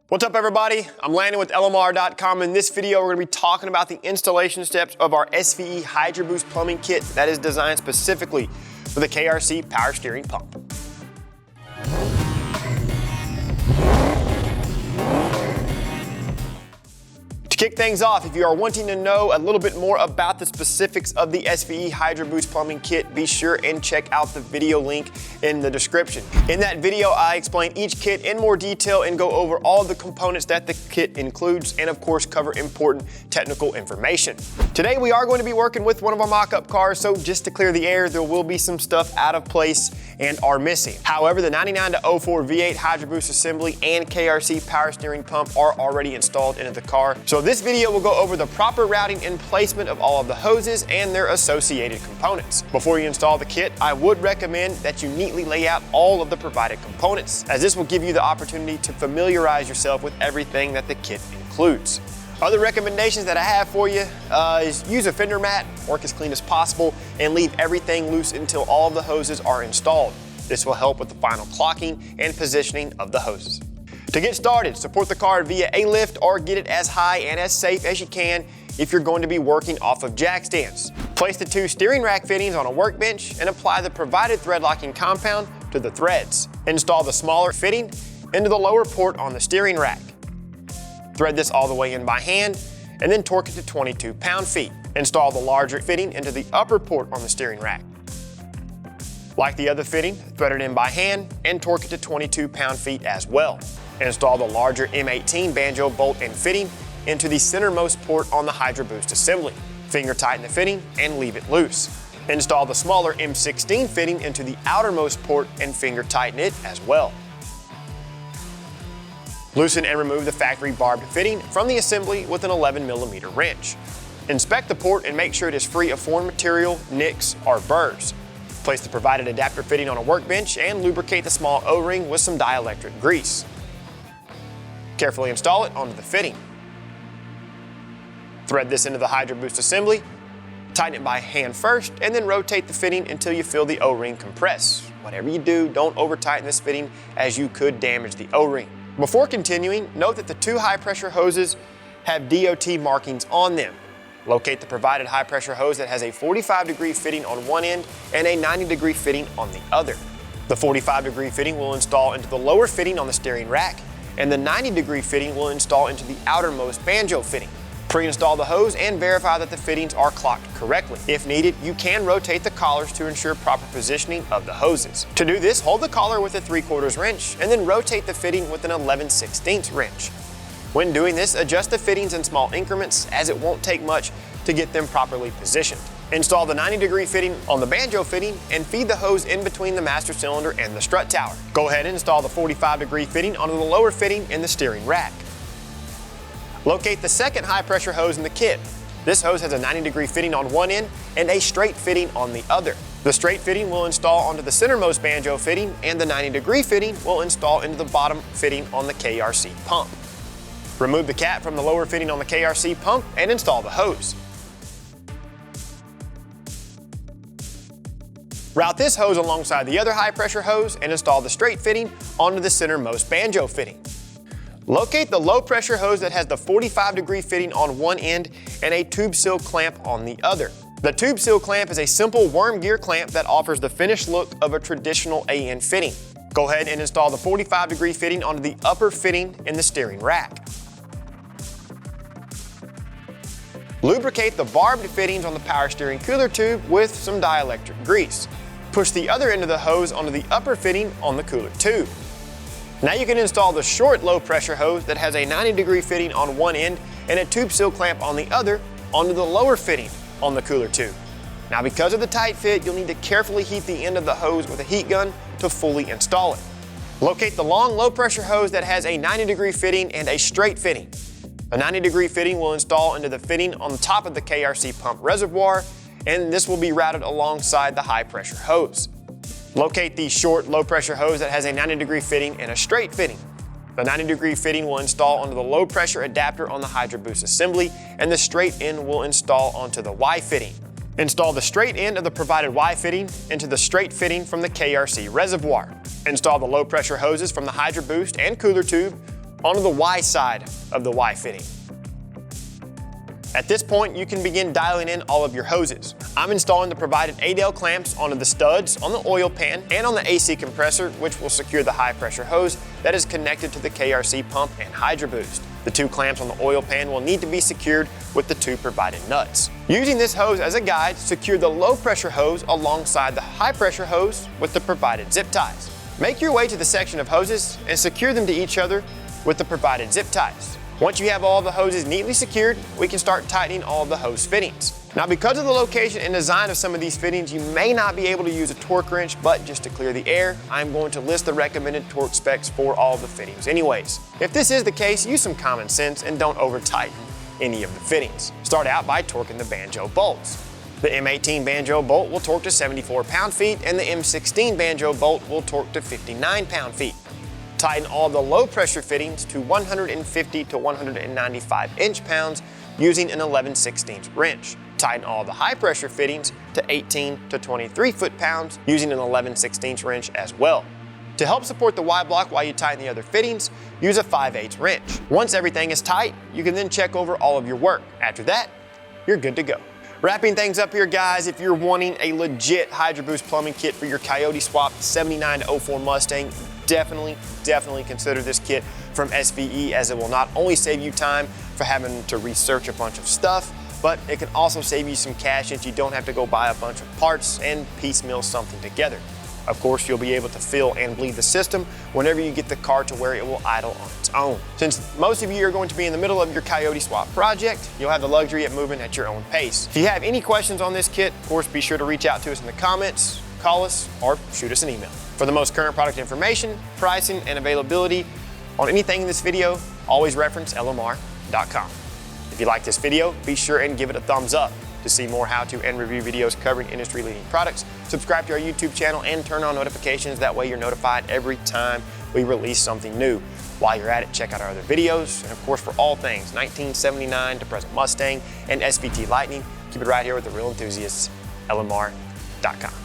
What's up everybody? I'm Landan with LMR.com. In this video, we're going to be talking about the installation steps of our SVE Hydroboost plumbing kit that is designed specifically for the KRC power steering pump. To kick things off, if you are wanting to know a little bit more about the specifics of the SVE Hydroboost plumbing kit, be sure and check out the video link in the description. In that video, I explain each kit in more detail and go over all the components that the kit includes and of course cover important technical information. Today we are going to be working with one of our mock-up cars, so just to clear the air, there will be some stuff out of place and are missing. However, the 99 to 04 V8 Hydroboost assembly and KRC power steering pump are already installed into the car. So this video will go over the proper routing and placement of all of the hoses and their associated components. Before you install the kit, I would recommend that you neatly lay out all of the provided components, as this will give you the opportunity to familiarize yourself with everything that the kit includes. Other recommendations that I have for you is use a fender mat, work as clean as possible, and leave everything loose until all of the hoses are installed. This will help with the final clocking and positioning of the hoses. To get started, support the car via a lift or get it as high and as safe as you can if you're going to be working off of jack stands. Place the two steering rack fittings on a workbench and apply the provided thread locking compound to the threads. Install the smaller fitting into the lower port on the steering rack. Thread this all the way in by hand and then torque it to 22 pound-feet. Install the larger fitting into the upper port on the steering rack. Like the other fitting, thread it in by hand and torque it to 22 pound-feet as well. Install the larger M18 banjo bolt and fitting into the centermost port on the Hydroboost assembly. Finger tighten the fitting and leave it loose. Install the smaller M16 fitting into the outermost port and finger tighten it as well. Loosen and remove the factory barbed fitting from the assembly with an 11mm wrench. Inspect the port and make sure it is free of foreign material, nicks, or burrs. Place the provided adapter fitting on a workbench and lubricate the small O-ring with some dielectric grease. Carefully install it onto the fitting. Thread this into the Hydroboost assembly, tighten it by hand first, and then rotate the fitting until you feel the O-ring compress. Whatever you do, don't over-tighten this fitting as you could damage the O-ring. Before continuing, note that the two high-pressure hoses have DOT markings on them. Locate the provided high-pressure hose that has a 45-degree fitting on one end and a 90-degree fitting on the other. The 45-degree fitting will install into the lower fitting on the steering rack, and the 90-degree fitting will install into the outermost banjo fitting. Pre-install the hose and verify that the fittings are clocked correctly. If needed, you can rotate the collars to ensure proper positioning of the hoses. To do this, hold the collar with a 3/4 wrench and then rotate the fitting with an 11/16 wrench. When doing this, adjust the fittings in small increments as it won't take much to get them properly positioned. Install the 90-degree fitting on the banjo fitting and feed the hose in between the master cylinder and the strut tower. Go ahead and install the 45-degree fitting onto the lower fitting in the steering rack. Locate the second high-pressure hose in the kit. This hose has a 90-degree fitting on one end and a straight fitting on the other. The straight fitting will install onto the centermost banjo fitting, and the 90-degree fitting will install into the bottom fitting on the KRC pump. Remove the cap from the lower fitting on the KRC pump and install the hose. Route this hose alongside the other high-pressure hose and install the straight fitting onto the centermost banjo fitting. Locate the low-pressure hose that has the 45-degree fitting on one end and a tube seal clamp on the other. The tube seal clamp is a simple worm gear clamp that offers the finished look of a traditional AN fitting. Go ahead and install the 45-degree fitting onto the upper fitting in the steering rack. Lubricate the barbed fittings on the power steering cooler tube with some dielectric grease. Push the other end of the hose onto the upper fitting on the cooler tube. Now you can install the short low pressure hose that has a 90-degree fitting on one end and a tube seal clamp on the other onto the lower fitting on the cooler tube. Now because of the tight fit, you'll need to carefully heat the end of the hose with a heat gun to fully install it. Locate the long low pressure hose that has a 90-degree fitting and a straight fitting. A 90-degree fitting will install into the fitting on the top of the KRC pump reservoir, and this will be routed alongside the high-pressure hose. Locate the short, low-pressure hose that has a 90-degree fitting and a straight fitting. The 90-degree fitting will install onto the low-pressure adapter on the Hydroboost assembly, and the straight end will install onto the Y fitting. Install the straight end of the provided Y fitting into the straight fitting from the KRC reservoir. Install the low-pressure hoses from the Hydroboost and cooler tube Onto the Y side of the Y fitting. At this point, you can begin dialing in all of your hoses. I'm installing the provided 8L clamps onto the studs on the oil pan and on the AC compressor, which will secure the high pressure hose that is connected to the KRC pump and Hydroboost. The 2 clamps on the oil pan will need to be secured with the 2 provided nuts. Using this hose as a guide, secure the low pressure hose alongside the high pressure hose with the provided zip ties. Make your way to the section of hoses and secure them to each other with the provided zip ties. Once you have all the hoses neatly secured, we can start tightening all of the hose fittings. Now, because of the location and design of some of these fittings, you may not be able to use a torque wrench, but just to clear the air, I'm going to list the recommended torque specs for all the fittings anyways. If this is the case, use some common sense and don't over tighten any of the fittings. Start out by torquing the banjo bolts. The M18 banjo bolt will torque to 74 pound-feet and the M16 banjo bolt will torque to 59 pound-feet. Tighten all the low pressure fittings to 150 to 195 inch-pounds using an 11/16 wrench. Tighten all the high pressure fittings to 18 to 23 foot-pounds using an 11/16 wrench as well. To help support the Y block while you tighten the other fittings, use a 5/8 wrench. Once everything is tight, you can then check over all of your work. After that, you're good to go. Wrapping things up here, guys, if you're wanting a legit Hydroboost plumbing kit for your Coyote Swapped 79 to 04 Mustang, definitely consider this kit from SVE, as it will not only save you time for having to research a bunch of stuff, but it can also save you some cash since you don't have to go buy a bunch of parts and piecemeal something together. Of course, you'll be able to fill and bleed the system whenever you get the car to where it will idle on its own. Since most of you are going to be in the middle of your Coyote Swap project, you'll have the luxury of moving at your own pace. If you have any questions on this kit, of course, be sure to reach out to us in the comments, call us, or shoot us an email. For the most current product information, pricing, and availability on anything in this video, always reference LMR.com. If you like this video, be sure and give it a thumbs up. To see more how-to and review videos covering industry-leading products, subscribe to our YouTube channel and turn on notifications. That way you're notified every time we release something new. While you're at it, check out our other videos. And of course, for all things 1979 to present Mustang and SVT Lightning, keep it right here with the real enthusiasts, LMR.com.